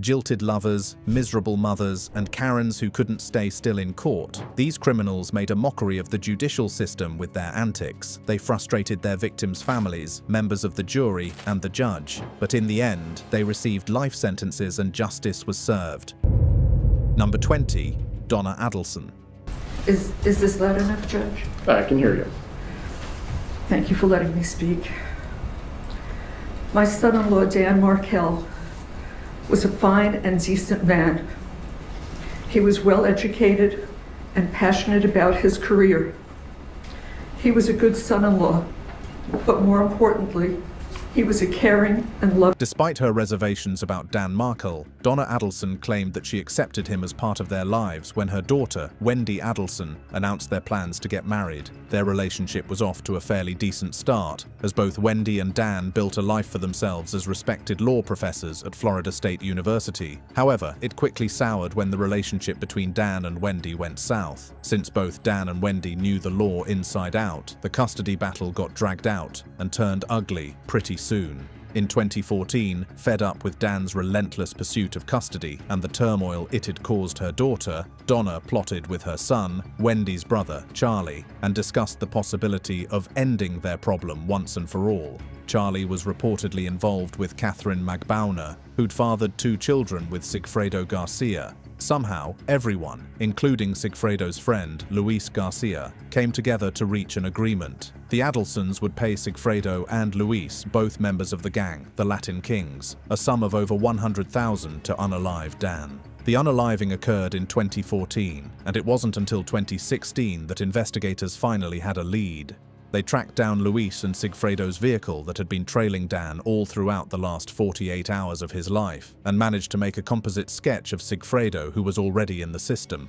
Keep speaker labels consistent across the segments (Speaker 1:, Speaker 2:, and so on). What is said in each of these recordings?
Speaker 1: Jilted lovers, miserable mothers, and Karens who couldn't stay still in court, these criminals made a mockery of the judicial system with their antics. They frustrated their victims' families, members of the jury, and the judge. But in the end, they received life sentences and justice was served. Number 20, Donna Adelson.
Speaker 2: Is this loud enough, Judge?
Speaker 3: I can hear you.
Speaker 2: Thank you for letting me speak. My son-in-law, Dan Markell, was a fine and decent man. He was well educated and passionate about his career. He was a good son-in-law, but more importantly, he was a caring and loving.
Speaker 1: Despite her reservations about Dan Markell, Donna Adelson claimed that she accepted him as part of their lives when her daughter, Wendy Adelson, announced their plans to get married. Their relationship was off to a fairly decent start, as both Wendy and Dan built a life for themselves as respected law professors at Florida State University. However, it quickly soured when the relationship between Dan and Wendy went south. Since both Dan and Wendy knew the law inside out, the custody battle got dragged out and turned ugly pretty soon. In 2014, fed up with Dan's relentless pursuit of custody and the turmoil it had caused her daughter, Donna plotted with her son, Wendy's brother, Charlie, and discussed the possibility of ending their problem once and for all. Charlie was reportedly involved with Catherine Magbauner, who'd fathered 2 children with Sigfredo Garcia. Somehow, everyone, including Sigfredo's friend, Luis Garcia, came together to reach an agreement. The Adelsons would pay Sigfredo and Luis, both members of the gang, the Latin Kings, a sum of over $100,000 to unalive Dan. The unaliving occurred in 2014, and it wasn't until 2016 that investigators finally had a lead. They tracked down Luis and Sigfredo's vehicle that had been trailing Dan all throughout the last 48 hours of his life, and managed to make a composite sketch of Sigfredo, who was already in the system.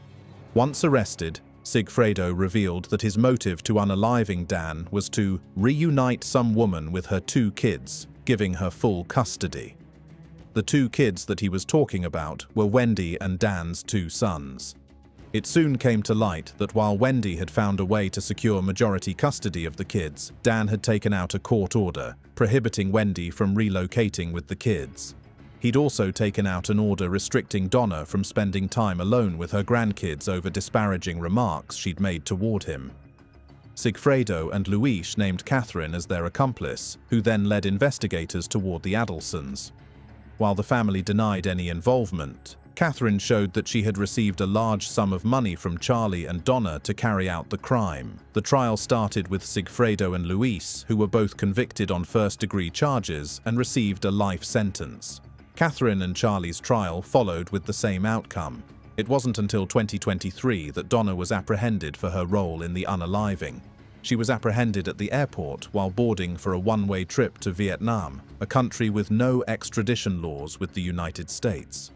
Speaker 1: Once arrested, Sigfredo revealed that his motive to unaliving Dan was to reunite some woman with her 2 kids, giving her full custody. The 2 kids that he was talking about were Wendy and Dan's 2 sons. It soon came to light that while Wendy had found a way to secure majority custody of the kids, Dan had taken out a court order prohibiting Wendy from relocating with the kids. He'd also taken out an order restricting Donna from spending time alone with her grandkids over disparaging remarks she'd made toward him. Sigfredo and Luis named Catherine as their accomplice, who then led investigators toward the Adelsons. While the family denied any involvement, Catherine showed that she had received a large sum of money from Charlie and Donna to carry out the crime. The trial started with Sigfredo and Luis, who were both convicted on first-degree charges and received a life sentence. Catherine and Charlie's trial followed with the same outcome. It wasn't until 2023 that Donna was apprehended for her role in the unaliving. She was apprehended at the airport while boarding for a one-way trip to Vietnam, a country with no extradition laws with the United States.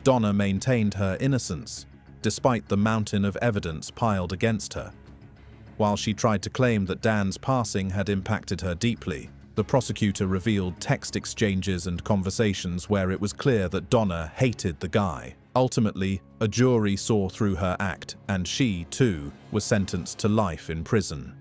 Speaker 1: Donna maintained her innocence, despite the mountain of evidence piled against her. While she tried to claim that Dan's passing had impacted her deeply, the prosecutor revealed text exchanges and conversations where it was clear that Donna hated the guy. Ultimately, a jury saw through her act, and she, too, was sentenced to life in prison.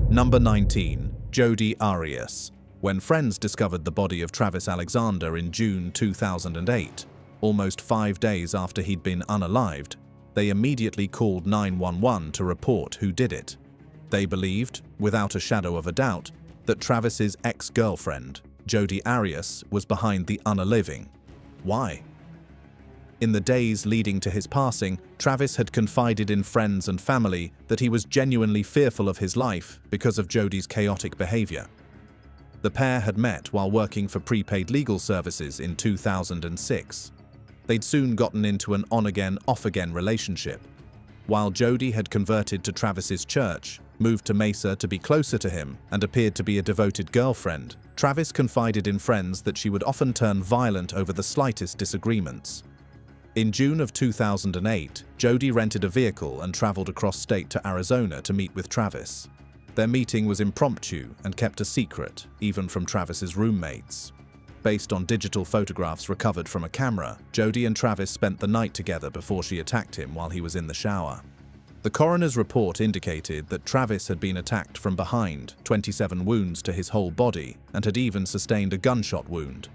Speaker 1: Number 19. Jodi Arias. When friends discovered the body of Travis Alexander in June 2008, almost 5 days after he'd been unalived, they immediately called 911 to report who did it. They believed, without a shadow of a doubt, that Travis's ex-girlfriend, Jodi Arias, was behind the unaliving. Why? In the days leading to his passing, Travis had confided in friends and family that he was genuinely fearful of his life because of Jodi's chaotic behavior. The pair had met while working for prepaid legal services in 2006. They'd soon gotten into an on-again, off-again relationship. While Jodi had converted to Travis's church, moved to Mesa to be closer to him, and appeared to be a devoted girlfriend, Travis confided in friends that she would often turn violent over the slightest disagreements. In June of 2008, Jodi rented a vehicle and traveled across state to Arizona to meet with Travis. Their meeting was impromptu and kept a secret, even from Travis's roommates. Based on digital photographs recovered from a camera, Jodi and Travis spent the night together before she attacked him while he was in the shower. The coroner's report indicated that Travis had been attacked from behind, 27 wounds to his whole body, and had even sustained a gunshot wound.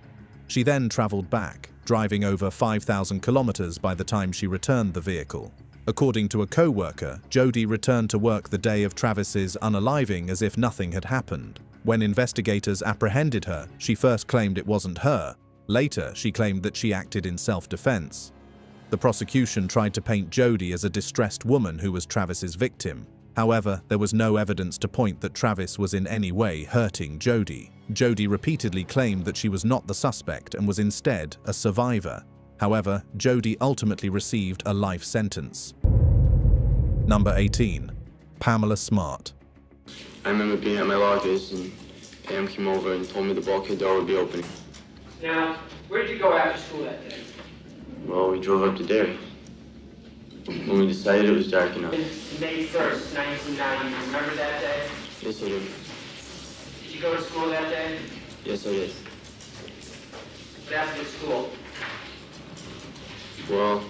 Speaker 1: She then traveled back, driving over 5,000 kilometers by the time she returned the vehicle. According to a co-worker, Jodi returned to work the day of Travis's unaliving as if nothing had happened. When investigators apprehended her, she first claimed it wasn't her. Later, she claimed that she acted in self-defense. The prosecution tried to paint Jodi as a distressed woman who was Travis's victim. However, there was no evidence to point that Travis was in any way hurting Jodi. Jodi repeatedly claimed that she was not the suspect and was instead a survivor. However, Jodi ultimately received a life sentence. Number 18. Pamela Smart.
Speaker 3: I remember being at my lockers and Pam came over and told me the bulkhead door would be open.
Speaker 4: Now, where did you go after school that day?
Speaker 3: Well, we drove up to Derry. When we decided it was dark enough.
Speaker 4: May 1st, 1990. Remember that day?
Speaker 3: Yes, I do.
Speaker 4: Did you go to school that day?
Speaker 3: Yes, I did.
Speaker 4: What happened at school?
Speaker 3: Well,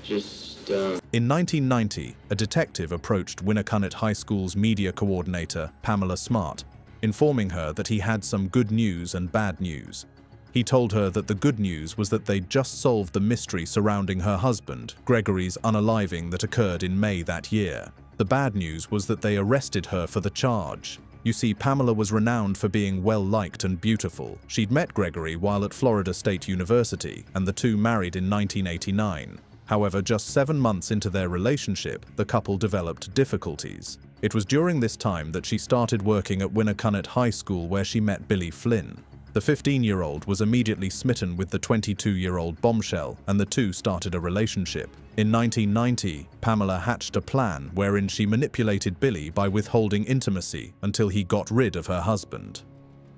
Speaker 3: just,
Speaker 1: In 1990, a detective approached Winnacunnet High School's media coordinator, Pamela Smart, informing her that he had some good news and bad news. He told her that the good news was that they'd just solved the mystery surrounding her husband, Gregory's unaliving that occurred in May that year. The bad news was that they arrested her for the charge. You see, Pamela was renowned for being well-liked and beautiful. She'd met Gregory while at Florida State University, and the two married in 1989. However, just 7 months into their relationship, the couple developed difficulties. It was during this time that she started working at Winnacunnet High School where she met Billy Flynn. The 15-year-old was immediately smitten with the 22-year-old bombshell, and the two started a relationship. In 1990, Pamela hatched a plan wherein she manipulated Billy by withholding intimacy until he got rid of her husband.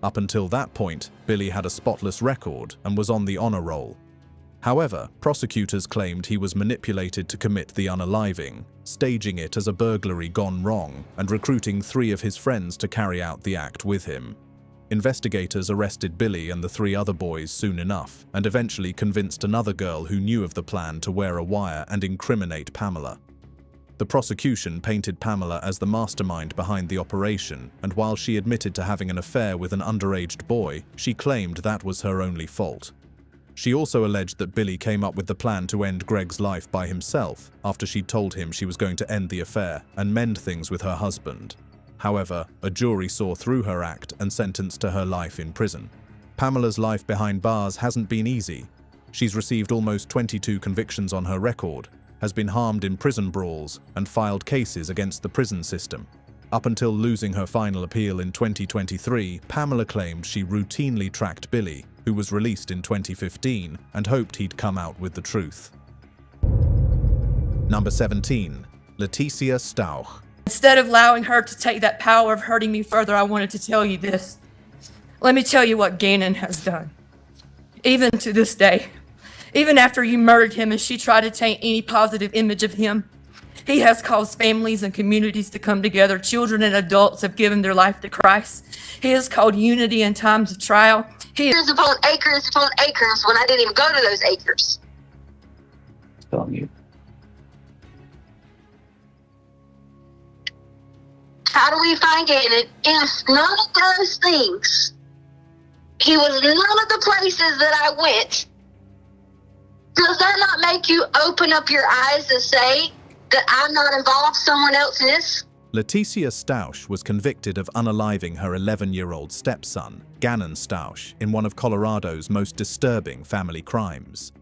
Speaker 1: Up until that point, Billy had a spotless record and was on the honor roll. However, prosecutors claimed he was manipulated to commit the unaliving, staging it as a burglary gone wrong and recruiting 3 of his friends to carry out the act with him. Investigators arrested Billy and the 3 other boys soon enough, and eventually convinced another girl who knew of the plan to wear a wire and incriminate Pamela. The prosecution painted Pamela as the mastermind behind the operation, and while she admitted to having an affair with an underage boy, she claimed that was her only fault. She also alleged that Billy came up with the plan to end Greg's life by himself after she'd told him she was going to end the affair and mend things with her husband. However, a jury saw through her act and sentenced to her life in prison. Pamela's life behind bars hasn't been easy. She's received almost 22 convictions on her record, has been harmed in prison brawls, and filed cases against the prison system. Up until losing her final appeal in 2023, Pamela claimed she routinely tracked Billy, who was released in 2015, and hoped he'd come out with the truth. Number 17. Leticia Stauch.
Speaker 5: Instead of allowing her to take that power of hurting me further, I wanted to tell you this. Let me tell you what Gannon has done. Even to this day, even after you murdered him and she tried to taint any positive image of him, he has caused families and communities to come together. Children and adults have given their life to Christ. He has called unity in times of trial.
Speaker 6: Acres upon acres when I didn't even go to those acres.
Speaker 7: Still on mute.
Speaker 6: How do we find Gannon if none of those things, he was none of the places that I went? Does that not make you open up your eyes and say that I'm not involved, someone else is?
Speaker 1: Leticia Stauch was convicted of unaliving her 11-year-old stepson, Gannon Stauch, in one of Colorado's most disturbing family crimes.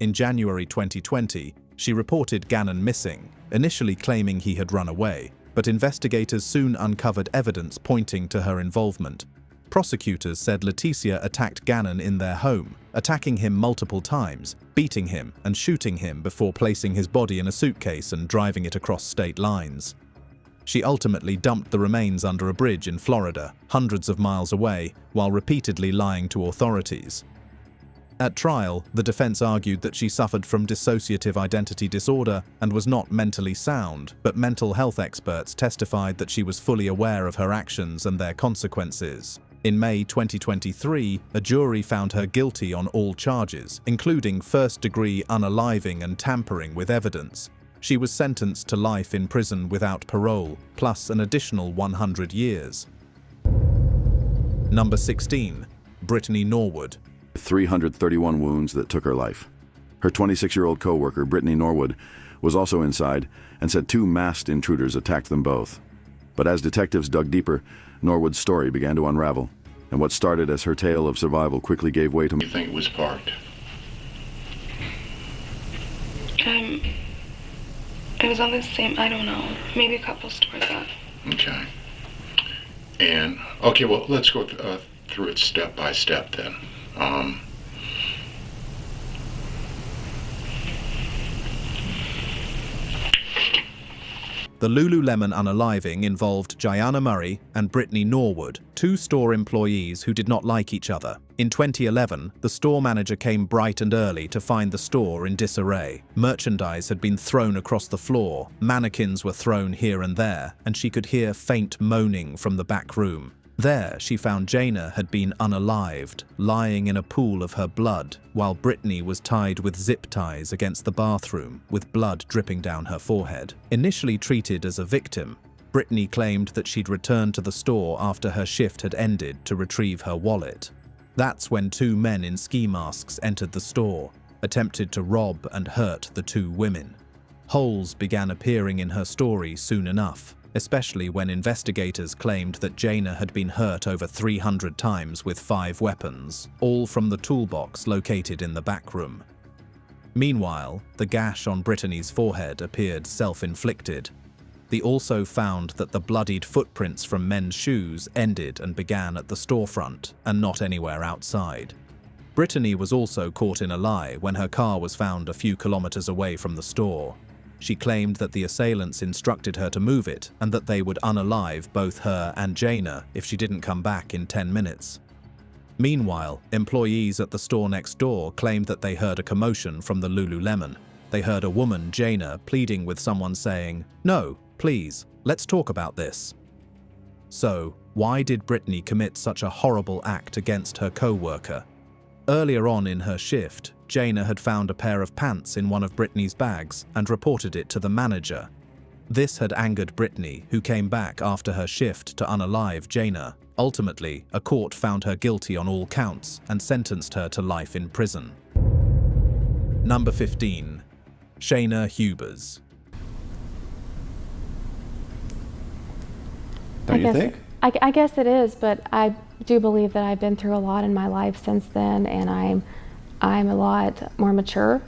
Speaker 1: In January 2020, she reported Gannon missing, initially claiming he had run away, but investigators soon uncovered evidence pointing to her involvement. Prosecutors said Leticia attacked Gannon in their home, attacking him multiple times, beating him and shooting him before placing his body in a suitcase and driving it across state lines. She ultimately dumped the remains under a bridge in Florida, hundreds of miles away, while repeatedly lying to authorities. At trial, the defense argued that she suffered from dissociative identity disorder and was not mentally sound, but mental health experts testified that she was fully aware of her actions and their consequences. In May 2023, a jury found her guilty on all charges, including first-degree unaliving and tampering with evidence. She was sentenced to life in prison without parole, plus an additional 100 years. Number 16. Brittany Norwood.
Speaker 8: 331 wounds that took her life. Her 26-year-old co-worker, Brittany Norwood, was also inside and said 2 masked intruders attacked them both. But as detectives dug deeper, Norwood's story began to unravel, and what started as her tale of survival quickly gave way to...
Speaker 9: You think it was parked?
Speaker 10: It was on the same, I don't know, maybe a couple stores up.
Speaker 9: Okay. And, okay, well, let's go through it step by step then.
Speaker 1: The Lululemon unaliving involved Gianna Murray and Brittany Norwood, 2 store employees who did not like each other. In 2011, the store manager came bright and early to find the store in disarray. Merchandise had been thrown across the floor, mannequins were thrown here and there, and she could hear faint moaning from the back room. There, she found Jaina had been unalived, lying in a pool of her blood, while Brittany was tied with zip ties against the bathroom, with blood dripping down her forehead. Initially treated as a victim, Brittany claimed that she'd returned to the store after her shift had ended to retrieve her wallet. That's when 2 men in ski masks entered the store, attempted to rob and hurt the 2 women. Holes began appearing in her story soon enough, especially when investigators claimed that Jaina had been hurt over 300 times with 5 weapons, all from the toolbox located in the back room. Meanwhile, the gash on Brittany's forehead appeared self-inflicted. They also found that the bloodied footprints from men's shoes ended and began at the storefront and not anywhere outside. Brittany was also caught in a lie when her car was found a few kilometers away from the store. She claimed that the assailants instructed her to move it and that they would unalive both her and Jaina if she didn't come back in 10 minutes. Meanwhile, employees at the store next door claimed that they heard a commotion from the Lululemon. They heard a woman, Jaina, pleading with someone saying, "No, please, let's talk about this." So, why did Brittany commit such a horrible act against her co-worker? Earlier on in her shift, Jaina had found a pair of pants in one of Brittany's bags and reported it to the manager. This had angered Brittany, who came back after her shift to unalive Jaina. Ultimately, a court found her guilty on all counts and sentenced her to life in prison. Number 15. Shaina Hubers.
Speaker 8: Don't you think?
Speaker 11: I guess it is, but I do believe that I've been through a lot in my life since then, and I'm a lot more mature.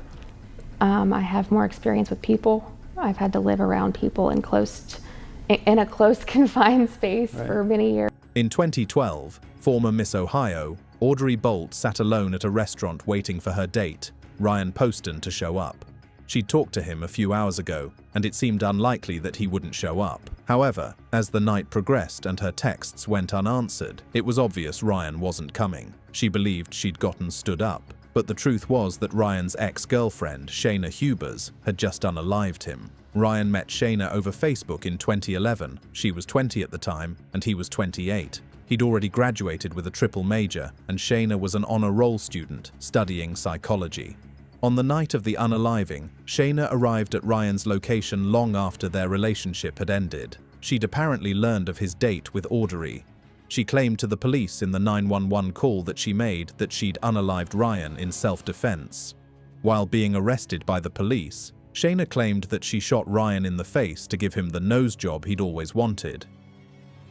Speaker 11: I have more experience with people. I've had to live around people in a close confined space for many years.
Speaker 1: In 2012, former Miss Ohio, Audrey Bolt sat alone at a restaurant waiting for her date, Ryan Poston, to show up. She'd talked to him a few hours ago, and it seemed unlikely that he wouldn't show up. However, as the night progressed and her texts went unanswered, it was obvious Ryan wasn't coming. She believed she'd gotten stood up, but the truth was that Ryan's ex-girlfriend, Shaina Hubers, had just unalived him. Ryan met Shaina over Facebook in 2011. She was 20 at the time, and he was 28. He'd already graduated with a triple major, and Shaina was an honor roll student studying psychology. On the night of the unaliving, Shaina arrived at Ryan's location long after their relationship had ended. She'd apparently learned of his date with Audrey. She claimed to the police in the 911 call that she made that she'd unalived Ryan in self-defense. While being arrested by the police, Shaina claimed that she shot Ryan in the face to give him the nose job he'd always wanted.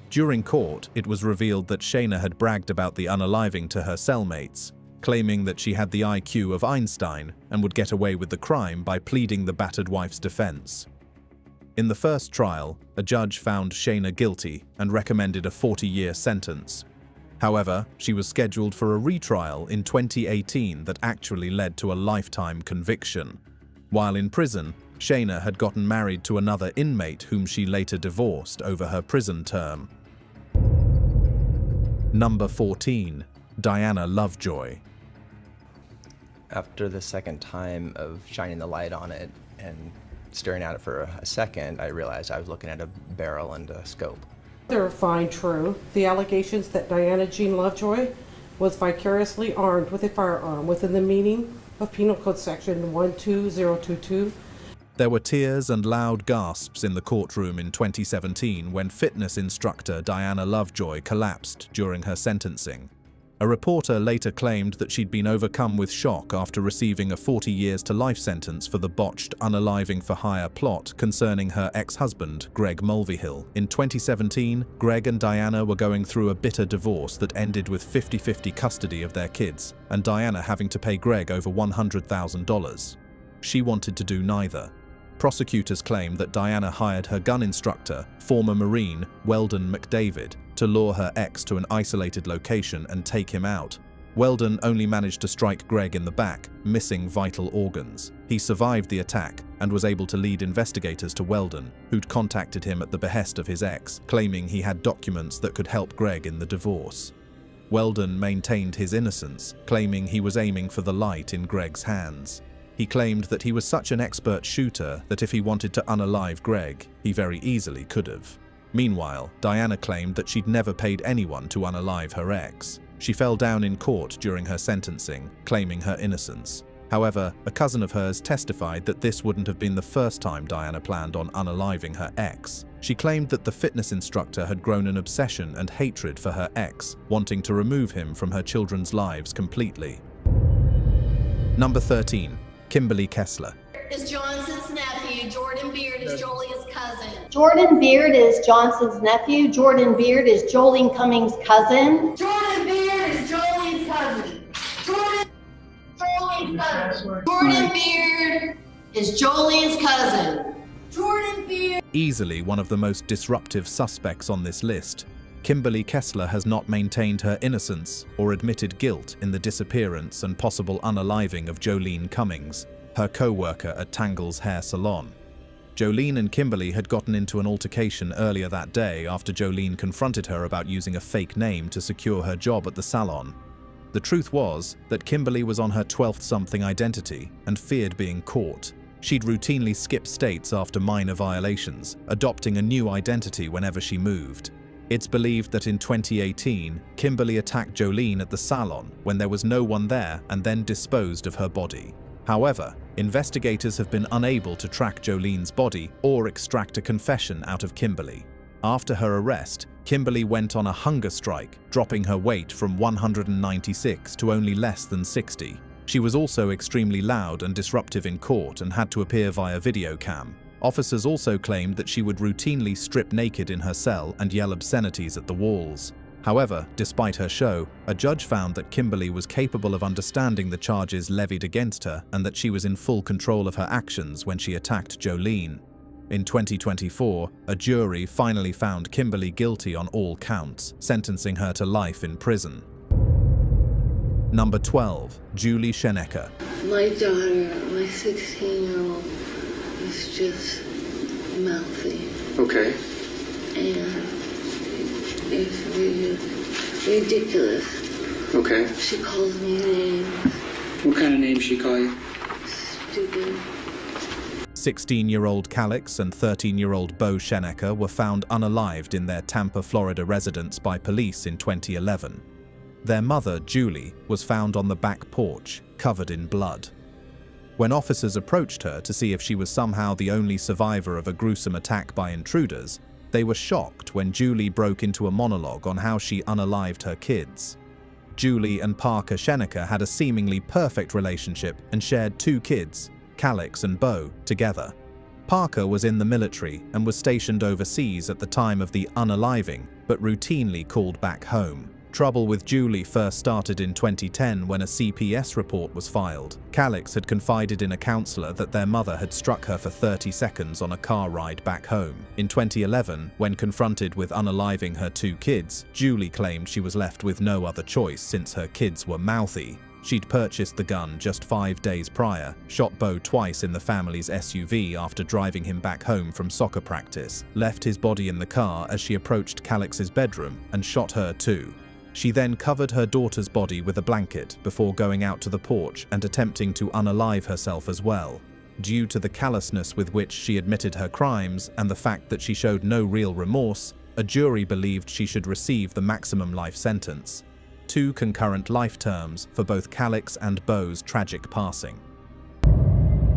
Speaker 1: During court, it was revealed that Shaina had bragged about the unaliving to her cellmates, claiming that she had the IQ of Einstein and would get away with the crime by pleading the battered wife's defense. In the first trial, a judge found Shaina guilty and recommended a 40-year sentence. However, she was scheduled for a retrial in 2018 that actually led to a lifetime conviction. While in prison, Shaina had gotten married to another inmate whom she later divorced over her prison term. Number 14. Diana Lovejoy.
Speaker 12: After the second time of shining the light on it and staring at it for a second, I realized I was looking at a barrel and a scope.
Speaker 13: They're fine true. The allegations that Diana Jean Lovejoy was vicariously armed with a firearm within the meaning of Penal Code Section 12022.
Speaker 1: There were tears and loud gasps in the courtroom in 2017 when fitness instructor Diana Lovejoy collapsed during her sentencing. A reporter later claimed that she'd been overcome with shock after receiving a 40 years to life sentence for the botched unaliving for hire plot concerning her ex-husband, Greg Mulvihill. In 2017, Greg and Diana were going through a bitter divorce that ended with 50-50 custody of their kids, and Diana having to pay Greg over $100,000. She wanted to do neither. Prosecutors claim that Diana hired her gun instructor, former Marine Weldon McDavid, to lure her ex to an isolated location and take him out. Weldon only managed to strike Greg in the back, missing vital organs. He survived the attack and was able to lead investigators to Weldon, who'd contacted him at the behest of his ex, claiming he had documents that could help Greg in the divorce. Weldon maintained his innocence, claiming he was aiming for the light in Greg's hands. He claimed that he was such an expert shooter that if he wanted to unalive Greg, he very easily could have. Meanwhile, Diana claimed that she'd never paid anyone to unalive her ex. She fell down in court during her sentencing, claiming her innocence. However, a cousin of hers testified that this wouldn't have been the first time Diana planned on unaliving her ex. She claimed that the fitness instructor had grown an obsession and hatred for her ex, wanting to remove him from her children's lives completely. Number 13. Kimberly Kessler.
Speaker 14: Is Johnson's nephew. Jordan Beard is Jolie's cousin.
Speaker 15: Jordan Beard is Johnson's nephew. Jordan Beard is Jolene Cummings' cousin.
Speaker 14: Jordan Beard is Jolie's cousin. Jordan Beard is Jolene's cousin. Jordan Beard.
Speaker 1: Easily one of the most disruptive suspects on this list, Kimberly Kessler has not maintained her innocence or admitted guilt in the disappearance and possible unaliving of Jolene Cummings, her co-worker at Tangle's hair salon. Jolene and Kimberly had gotten into an altercation earlier that day after Jolene confronted her about using a fake name to secure her job at the salon. The truth was that Kimberly was on her 12th-something identity and feared being caught. She'd routinely skip states after minor violations, adopting a new identity whenever she moved. It's believed that in 2018, Kimberly attacked Jolene at the salon when there was no one there and then disposed of her body. However, investigators have been unable to track Jolene's body or extract a confession out of Kimberly. After her arrest, Kimberly went on a hunger strike, dropping her weight from 196 to only less than 60. She was also extremely loud and disruptive in court and had to appear via video cam. Officers also claimed that she would routinely strip naked in her cell and yell obscenities at the walls. However, despite her show, a judge found that Kimberly was capable of understanding the charges levied against her and that she was in full control of her actions when she attacked Jolene. In 2024, a jury finally found Kimberly guilty on all counts, sentencing her to life in prison. Number 12. Julie Schenecker.
Speaker 16: My daughter, my 16-year-old, is just mouthy.
Speaker 3: Okay.
Speaker 16: And it's really ridiculous.
Speaker 3: Okay.
Speaker 16: She calls me names.
Speaker 3: What kind of names she call you?
Speaker 16: Stupid.
Speaker 1: 16-year-old Calix and 13-year-old Bo Schenecker were found unalived in their Tampa, Florida residence by police in 2011. Their mother, Julie, was found on the back porch, covered in blood. When officers approached her to see if she was somehow the only survivor of a gruesome attack by intruders, they were shocked when Julie broke into a monologue on how she unalived her kids. Julie and Parker Schenecker had a seemingly perfect relationship and shared 2 kids, Calix and Bo, together. Parker was in the military and was stationed overseas at the time of the unaliving, but routinely called back home. Trouble with Julie first started in 2010 when a CPS report was filed. Calix had confided in a counselor that their mother had struck her for 30 seconds on a car ride back home. In 2011, when confronted with unaliving her 2 kids, Julie claimed she was left with no other choice since her kids were mouthy. She'd purchased the gun just 5 days prior, shot Bo twice in the family's SUV after driving him back home from soccer practice, left his body in the car as she approached Calix's bedroom, and shot her too. She then covered her daughter's body with a blanket before going out to the porch and attempting to unalive herself as well. Due to the callousness with which she admitted her crimes and the fact that she showed no real remorse, a jury believed she should receive the maximum life sentence. 2 concurrent life terms for both Calix and Bo's tragic passing.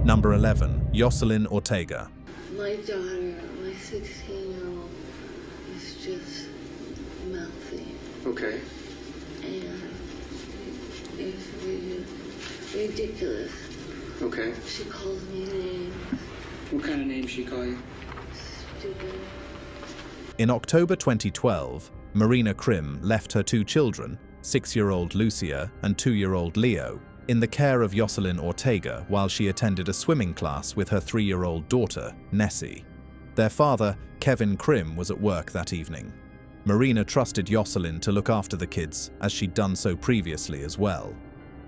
Speaker 1: Number 11. Yoselyn Ortega.
Speaker 16: My daughter, my 16-year-old, is just mouthy.
Speaker 3: Okay.
Speaker 16: And ridiculous.
Speaker 3: Okay.
Speaker 16: She calls me names.
Speaker 3: What kind of name she call you?
Speaker 16: Stupid.
Speaker 1: In October 2012, Marina Krim left her two children, 6-year-old Lucia and 2-year-old Leo, in the care of Yoselyn Ortega while she attended a swimming class with her 3-year-old daughter, Nessie. Their father, Kevin Krim, was at work that evening. Marina trusted Yoselyn to look after the kids, as she'd done so previously as well.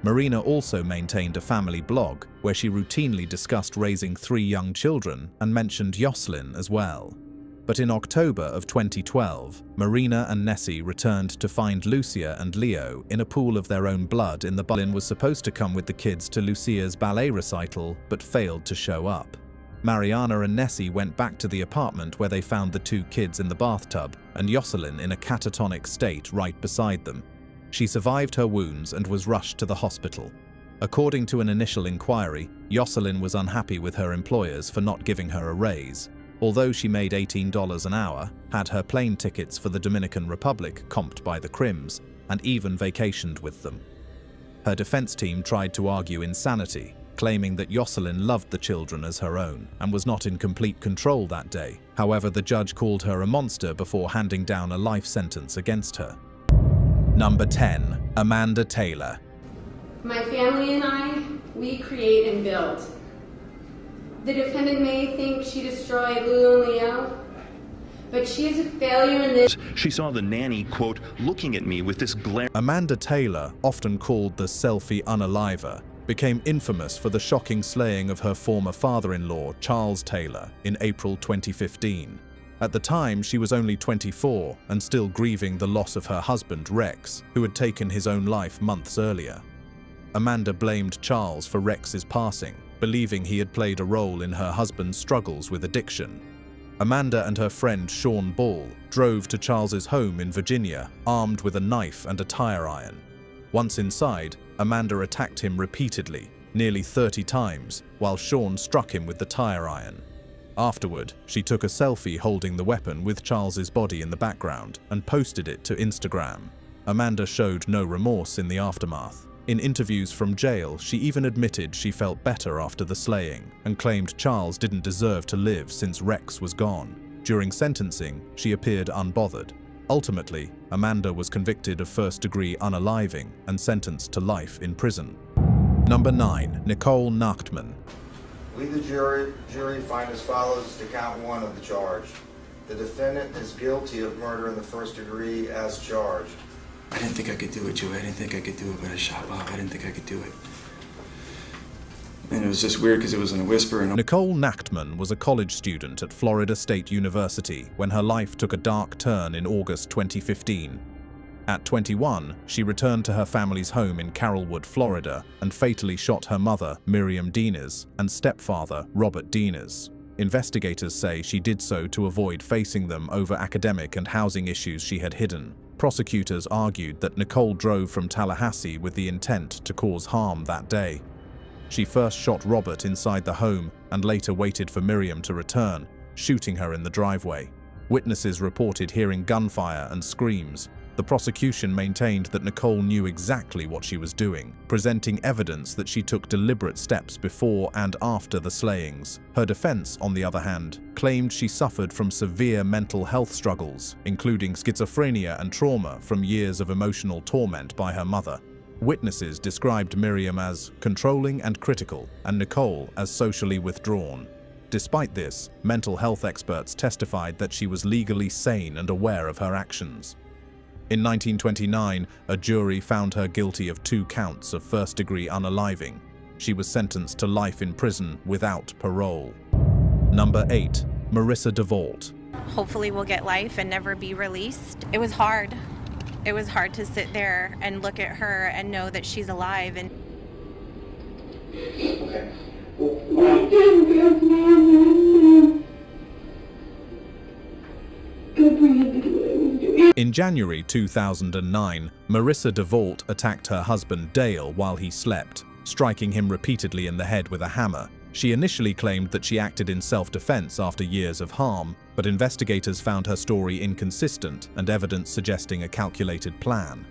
Speaker 1: Marina also maintained a family blog where she routinely discussed raising 3 young children and mentioned Yoselyn as well. But in October of 2012, Marina and Nessie returned to find Lucia and Leo in a pool of their own blood in the bar. Was supposed to come with the kids to Lucia's ballet recital, but failed to show up. Mariana and Nessie went back to the apartment where they found the 2 kids in the bathtub and Yoselyn in a catatonic state right beside them. She survived her wounds and was rushed to the hospital. According to an initial inquiry, Yoselyn was unhappy with her employers for not giving her a raise. Although she made $18 an hour, had her plane tickets for the Dominican Republic comped by the Krims, and even vacationed with them. Her defense team tried to argue insanity, claiming that Yoselyn loved the children as her own and was not in complete control that day. However, the judge called her a monster before handing down a life sentence against her. Number 10. Amanda Taylor.
Speaker 17: My family and I, we create and build. The defendant may think she destroyed Lulu and Leo, but she is a failure in this.
Speaker 18: She saw the nanny, quote, looking at me with this glare.
Speaker 1: Amanda Taylor, often called the selfie unaliver, became infamous for the shocking slaying of her former father-in-law, Charles Taylor, in April 2015. At the time, she was only 24 and still grieving the loss of her husband, Rex, who had taken his own life months earlier. Amanda blamed Charles for Rex's passing, believing he had played a role in her husband's struggles with addiction. Amanda and her friend Sean Ball drove to Charles's home in Virginia, armed with a knife and a tire iron. Once inside, Amanda attacked him repeatedly, nearly 30 times, while Sean struck him with the tire iron. Afterward, she took a selfie holding the weapon with Charles's body in the background and posted it to Instagram. Amanda showed no remorse in the aftermath. In interviews from jail, she even admitted she felt better after the slaying and claimed Charles didn't deserve to live since Rex was gone. During sentencing, she appeared unbothered. Ultimately, Amanda was convicted of first-degree unaliving and sentenced to life in prison. Number 9. Nicole Nachtman.
Speaker 19: We, the jury find as follows to count 1 of the charge. The defendant is guilty of murder in the first degree as charged.
Speaker 20: I didn't think I could do it, Joey. I didn't think I could do it, but I shot Bob. I didn't think I could do it. And it was just weird because it was in a whisper. And
Speaker 1: Nicole Nachtman was a college student at Florida State University when her life took a dark turn in August 2015. At 21, she returned to her family's home in Carrollwood, Florida, and fatally shot her mother, Miriam Dieners, and stepfather, Robert Dieners. Investigators say she did so to avoid facing them over academic and housing issues she had hidden. Prosecutors argued that Nicole drove from Tallahassee with the intent to cause harm that day. She first shot Robert inside the home and later waited for Miriam to return, shooting her in the driveway. Witnesses reported hearing gunfire and screams. The prosecution maintained that Nicole knew exactly what she was doing, presenting evidence that she took deliberate steps before and after the slayings. Her defense, on the other hand, claimed she suffered from severe mental health struggles, including schizophrenia and trauma from years of emotional torment by her mother. Witnesses described Miriam as controlling and critical, and Nicole as socially withdrawn. Despite this, mental health experts testified that she was legally sane and aware of her actions. In 1929, a jury found her guilty of 2 counts of first-degree unaliving. She was sentenced to life in prison without parole. Number 8. Marissa Devault.
Speaker 21: Hopefully we'll get life and never be released. It was hard. It was hard to sit there and look at her and know that she's alive. And
Speaker 1: In January 2009, Marissa Devault attacked her husband Dale while he slept, striking him repeatedly in the head with a hammer. She initially claimed that she acted in self-defense after years of harm, but investigators found her story inconsistent and evidence suggesting a calculated plan.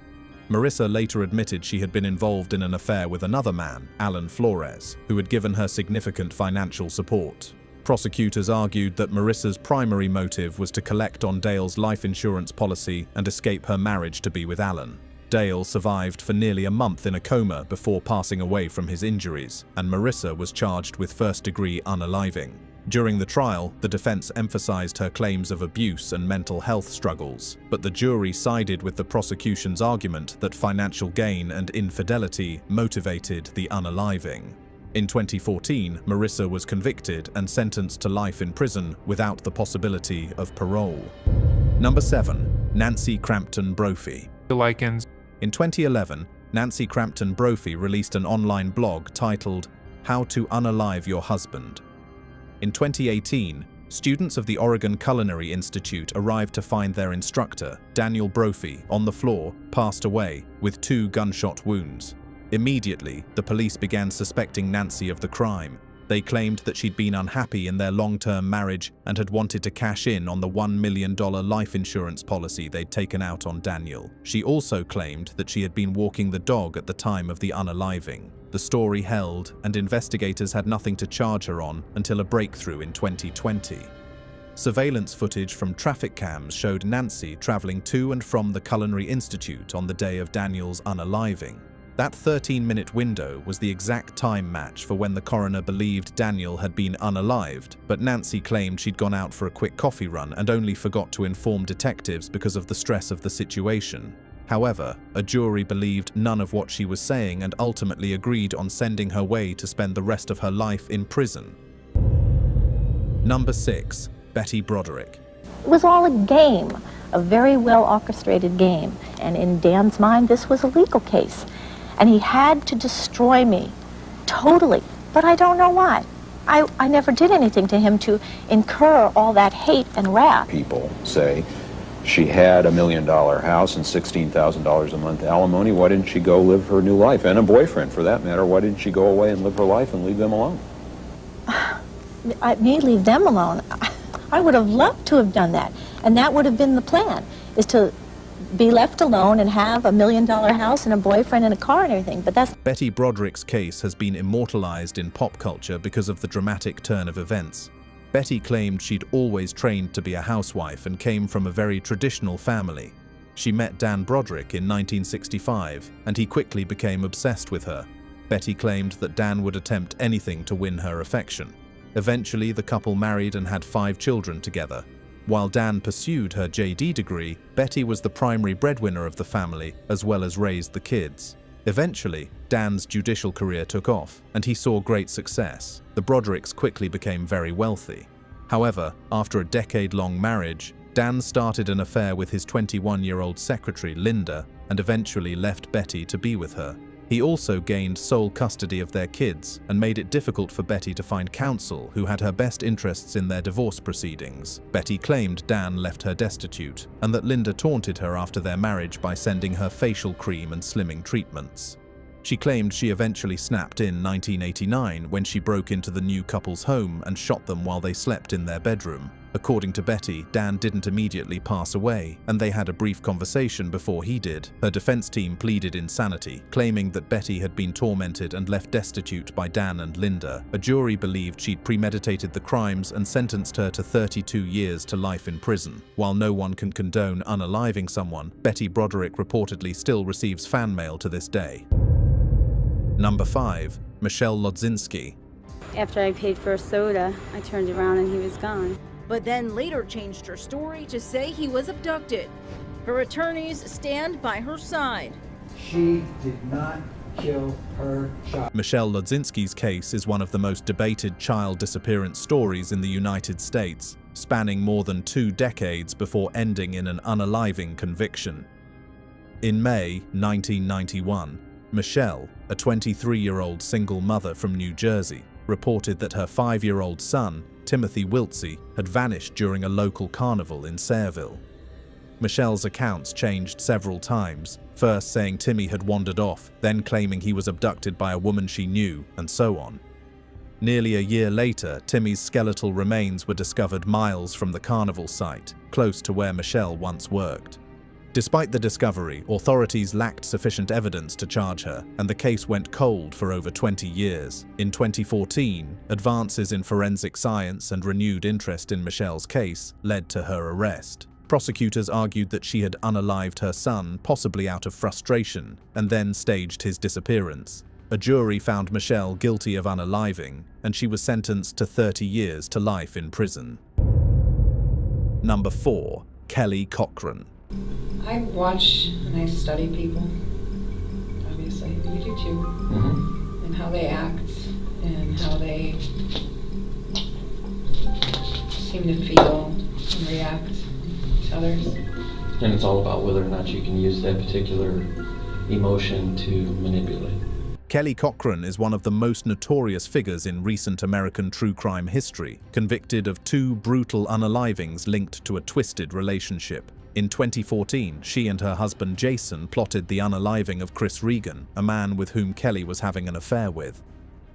Speaker 1: Marissa later admitted she had been involved in an affair with another man, Alan Flores, who had given her significant financial support. Prosecutors argued that Marissa's primary motive was to collect on Dale's life insurance policy and escape her marriage to be with Alan. Dale survived for nearly a month in a coma before passing away from his injuries, and Marissa was charged with first-degree unaliving. During the trial, the defense emphasized her claims of abuse and mental health struggles, but the jury sided with the prosecution's argument that financial gain and infidelity motivated the unaliving. In 2014, Marissa was convicted and sentenced to life in prison without the possibility of parole. Number 7. Nancy Crampton Brophy. In 2011, Nancy Crampton Brophy released an online blog titled How to Unalive Your Husband. In 2018, students of the Oregon Culinary Institute arrived to find their instructor, Daniel Brophy, on the floor, passed away, with 2 gunshot wounds. Immediately, the police began suspecting Nancy of the crime. They claimed that she'd been unhappy in their long-term marriage and had wanted to cash in on the $1 million life insurance policy they'd taken out on Daniel. She also claimed that she had been walking the dog at the time of the unaliving. The story held, and investigators had nothing to charge her on until a breakthrough in 2020. Surveillance footage from traffic cams showed Nancy traveling to and from the Culinary Institute on the day of Daniel's unaliving. That 13-minute window was the exact time match for when the coroner believed Daniel had been unalived, but Nancy claimed she'd gone out for a quick coffee run and only forgot to inform detectives because of the stress of the situation. However, a jury believed none of what she was saying and ultimately agreed on sending her away to spend the rest of her life in prison. Number 6. Betty Broderick.
Speaker 2: It was all a game, a very well orchestrated game, and in Dan's mind this was a legal case. And he had to destroy me, totally, but I don't know why. I never did anything to him to incur all that hate and wrath.
Speaker 22: People say she had $1 million house and $16,000 a month alimony. Why didn't she go live her new life? And a boyfriend, for that matter. Why didn't she go away and live her life and leave them alone?
Speaker 2: Me leave them alone? I would have loved to have done that. And that would have been the plan, is to be left alone and have $1 million house and a boyfriend and a car and everything, but that's...
Speaker 1: Betty Broderick's case has been immortalized in pop culture because of the dramatic turn of events. Betty claimed she'd always trained to be a housewife and came from a very traditional family. She met Dan Broderick in 1965, and he quickly became obsessed with her. Betty claimed that Dan would attempt anything to win her affection. Eventually, the couple married and had 5 children together. While Dan pursued her JD degree, Betty was the primary breadwinner of the family, as well as raised the kids. Eventually, Dan's judicial career took off, and he saw great success. The Brodericks quickly became very wealthy. However, after a decade-long marriage, Dan started an affair with his 21-year-old secretary, Linda, and eventually left Betty to be with her. He also gained sole custody of their kids and made it difficult for Betty to find counsel who had her best interests in their divorce proceedings. Betty claimed Dan left her destitute and that Linda taunted her after their marriage by sending her facial cream and slimming treatments. She claimed she eventually snapped in 1989 when she broke into the new couple's home and shot them while they slept in their bedroom. According to Betty, Dan didn't immediately pass away, and they had a brief conversation before he did. Her defense team pleaded insanity, claiming that Betty had been tormented and left destitute by Dan and Linda. A jury believed she'd premeditated the crimes and sentenced her to 32 years to life in prison. While no one can condone unaliving someone, Betty Broderick reportedly still receives fan mail to this day. Number 5. Michelle Lodzinski.
Speaker 23: After I paid for a soda, I turned around and he was gone.
Speaker 24: But then later changed her story to say he was abducted. Her attorneys stand by her side.
Speaker 25: She did not kill her child.
Speaker 1: Michelle Lodzinski's case is one of the most debated child disappearance stories in the United States, spanning more than 2 decades before ending in an unaliving conviction. In May 1991, Michelle, a 23-year-old single mother from New Jersey, reported that her 5-year-old son, Timothy Wiltsey, had vanished during a local carnival in Sayreville. Michelle's accounts changed several times, first saying Timmy had wandered off, then claiming he was abducted by a woman she knew, and so on. Nearly a year later, Timmy's skeletal remains were discovered miles from the carnival site, close to where Michelle once worked. Despite the discovery, authorities lacked sufficient evidence to charge her, and the case went cold for over 20 years. In 2014, advances in forensic science and renewed interest in Michelle's case led to her arrest. Prosecutors argued that she had unalived her son, possibly out of frustration, and then staged his disappearance. A jury found Michelle guilty of unaliving, and she was sentenced to 30 years to life in prison. Number 4. Kelly Cochran.
Speaker 4: I watch and I study people, obviously. You do too. And how they act and how they seem to feel and react to others.
Speaker 5: And it's all about whether or not you can use that particular emotion to manipulate.
Speaker 1: Kelly Cochran is one of the most notorious figures in recent American true crime history, convicted of 2 brutal unalivings linked to a twisted relationship. In 2014, she and her husband Jason plotted the unaliving of Chris Regan, a man with whom Kelly was having an affair with.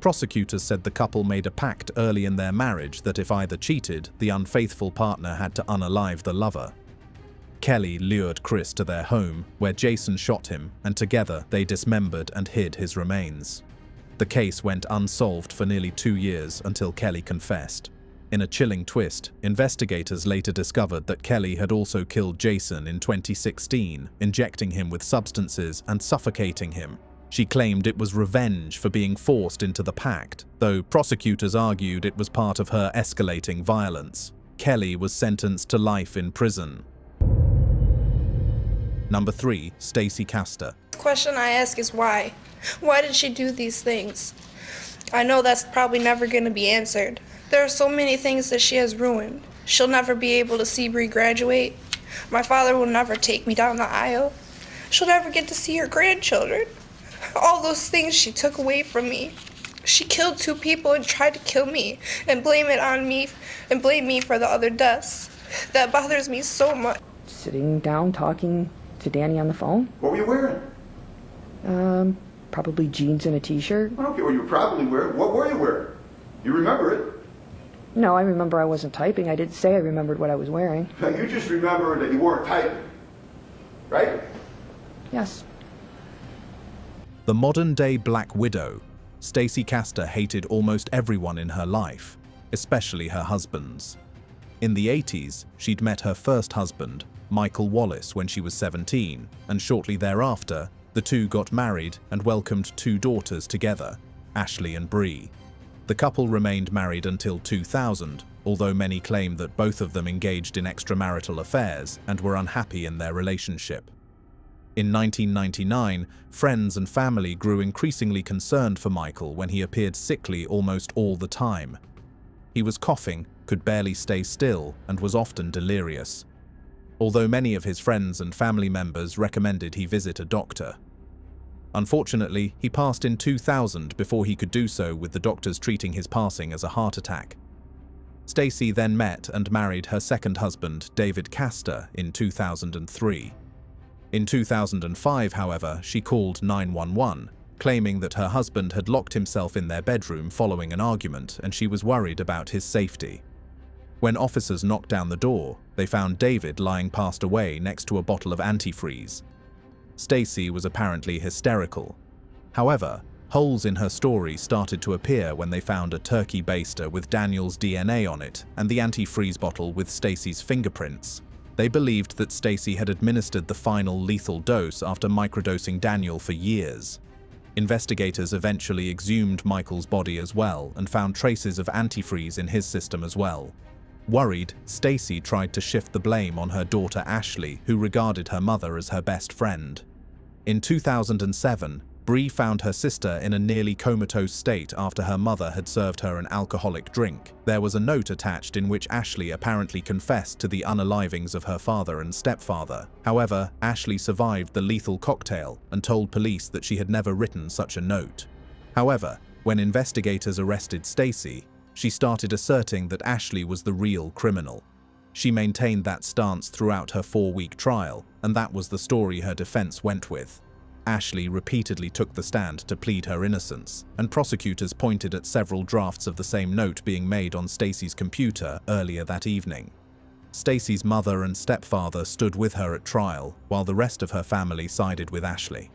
Speaker 1: Prosecutors said the couple made a pact early in their marriage that if either cheated, the unfaithful partner had to unalive the lover. Kelly lured Chris to their home, where Jason shot him, and together they dismembered and hid his remains. The case went unsolved for nearly 2 years until Kelly confessed. In a chilling twist, investigators later discovered that Kelly had also killed Jason in 2016, injecting him with substances and suffocating him. She claimed it was revenge for being forced into the pact, though prosecutors argued it was part of her escalating violence. Kelly was sentenced to life in prison. Number 3. Stacy Caster.
Speaker 6: The question I ask is why? Why did she do these things? I know that's probably never going to be answered. There are so many things that she has ruined. She'll never be able to see Bree graduate. My father will never take me down the aisle. She'll never get to see her grandchildren. All those things she took away from me. She killed 2 people and tried to kill me and blame it on me and blame me for the other deaths. That bothers me so much.
Speaker 7: Sitting down talking to Danny on the phone.
Speaker 10: What were you wearing?
Speaker 7: Probably jeans and a t-shirt.
Speaker 10: I don't care what you were probably wearing. What were you wearing? You remember it?
Speaker 7: No, I remember I wasn't typing. I didn't say I remembered what I was wearing.
Speaker 10: You just remember that you weren't typing, right?
Speaker 7: Yes.
Speaker 1: The modern-day Black Widow, Stacy Caster hated almost everyone in her life, especially her husbands. In the 80s, she'd met her first husband, Michael Wallace, when she was 17, and shortly thereafter, the two got married and welcomed 2 daughters together, Ashley and Bree. The couple remained married until 2000, although many claim that both of them engaged in extramarital affairs and were unhappy in their relationship. In 1999, friends and family grew increasingly concerned for Michael when he appeared sickly almost all the time. He was coughing, could barely stay still, and was often delirious. Although many of his friends and family members recommended he visit a doctor. Unfortunately, he passed in 2000 before he could do so, with the doctors treating his passing as a heart attack. Stacy then met and married her second husband, David Caster, in 2003. In 2005, however, she called 911, claiming that her husband had locked himself in their bedroom following an argument and she was worried about his safety. When officers knocked down the door, they found David lying passed away next to a bottle of antifreeze. Stacy was apparently hysterical. However, holes in her story started to appear when they found a turkey baster with Daniel's DNA on it and the antifreeze bottle with Stacy's fingerprints. They believed that Stacy had administered the final lethal dose after microdosing Daniel for years. Investigators eventually exhumed Michael's body as well and found traces of antifreeze in his system as well. Worried, Stacy tried to shift the blame on her daughter Ashley, who regarded her mother as her best friend. In 2007, Bree found her sister in a nearly comatose state after her mother had served her an alcoholic drink. There was a note attached in which Ashley apparently confessed to the unalivings of her father and stepfather. However, Ashley survived the lethal cocktail and told police that she had never written such a note. However, when investigators arrested Stacy, she started asserting that Ashley was the real criminal. She maintained that stance throughout her 4-week trial, and that was the story her defense went with. Ashley repeatedly took the stand to plead her innocence, and prosecutors pointed at several drafts of the same note being made on Stacy's computer earlier that evening. Stacy's mother and stepfather stood with her at trial, while the rest of her family sided with Ashley.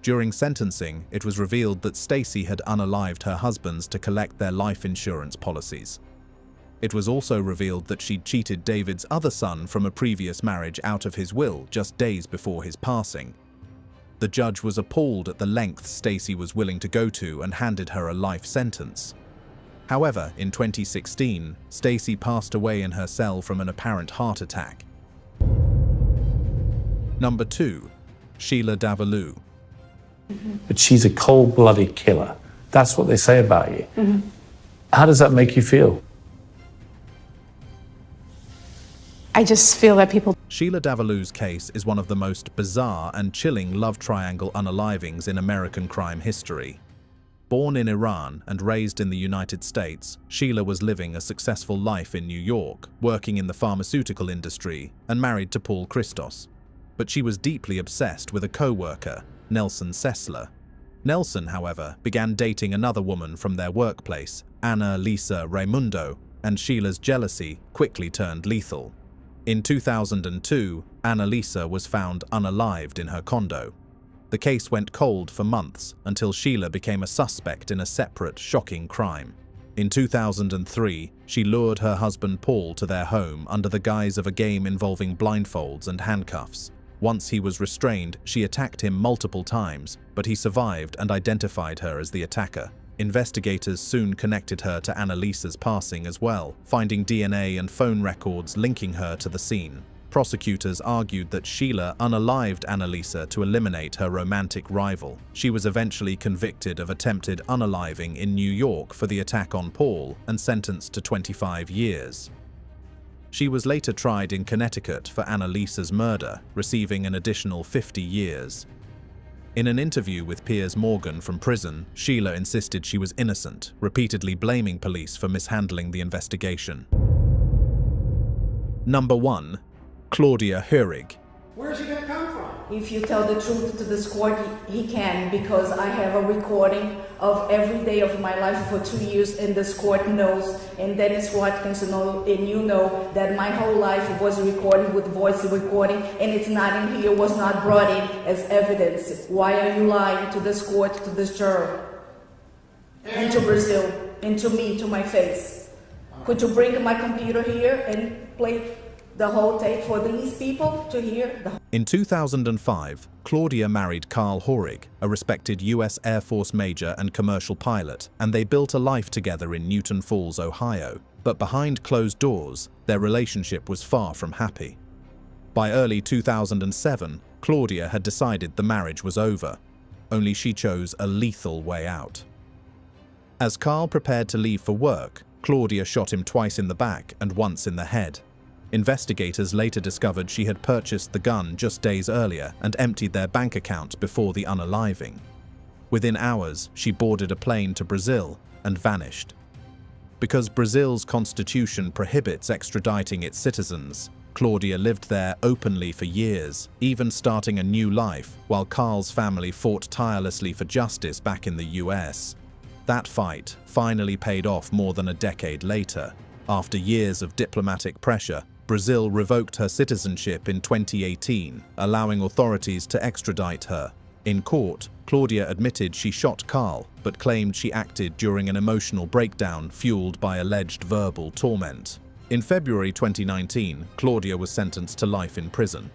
Speaker 1: During sentencing, it was revealed that Stacy had unalived her husbands to collect their life insurance policies. It was also revealed that she'd cheated David's other son from a previous marriage out of his will just days before his passing. The judge was appalled at the lengths Stacy was willing to go to and handed her a life sentence. However, in 2016, Stacy passed away in her cell from an apparent heart attack. Number 2. Sheila Davaloo.
Speaker 8: But she's a cold-blooded killer. That's what they say about you. How does that make you feel?
Speaker 9: I just feel that people...
Speaker 1: Sheila Davaloo's case is one of the most bizarre and chilling love triangle unalivings in American crime history. Born in Iran and raised in the United States, Sheila was living a successful life in New York, working in the pharmaceutical industry, and married to Paul Christos. But she was deeply obsessed with a co-worker, Nelson Sessler. Nelson, however, began dating another woman from their workplace, Ana Lisa Raimundo, and Sheila's jealousy quickly turned lethal. In 2002, Ana Lisa was found unalived in her condo. The case went cold for months until Sheila became a suspect in a separate, shocking crime. In 2003, she lured her husband Paul to their home under the guise of a game involving blindfolds and handcuffs. Once he was restrained, she attacked him multiple times, but he survived and identified her as the attacker. Investigators soon connected her to Ana Lisa's passing as well, finding DNA and phone records linking her to the scene. Prosecutors argued that Sheila unalived Ana Lisa to eliminate her romantic rival. She was eventually convicted of attempted unaliving in New York for the attack on Paul and sentenced to 25 years. She was later tried in Connecticut for Ana Lisa's murder, receiving an additional 50 years. In an interview with Piers Morgan from prison, Sheila insisted she was innocent, repeatedly blaming police for mishandling the investigation. Number 1. Claudia Hoerig.
Speaker 11: Where's he gonna come from? If you tell the truth to this court, he can, because I have a recording of every day of my life for 2 years, and this court knows, and Dennis Watkins know, and you know that my whole life was recorded with voice recording, and it's not in here, was not brought in as evidence. Why are you lying to this court, to this juror, and to Brazil, and to me, to my face? Could you bring my computer here and play the whole tape for these people to hear?
Speaker 1: In 2005, Claudia married Carl Hoerig, a respected U.S. Air Force major and commercial pilot, and they built a life together in Newton Falls, Ohio. But behind closed doors, their relationship was far from happy. By early 2007, Claudia had decided the marriage was over, only she chose a lethal way out. As Carl prepared to leave for work, Claudia shot him twice in the back and once in the head. Investigators later discovered she had purchased the gun just days earlier and emptied their bank account before the unaliving. Within hours, she boarded a plane to Brazil and vanished. Because Brazil's constitution prohibits extraditing its citizens, Claudia lived there openly for years, even starting a new life, while Carl's family fought tirelessly for justice back in the US. That fight finally paid off more than a decade later. After years of diplomatic pressure, Brazil revoked her citizenship in 2018, allowing authorities to extradite her. In court, Claudia admitted she shot Carl, but claimed she acted during an emotional breakdown fueled by alleged verbal torment. In February 2019, Claudia was sentenced to life in prison.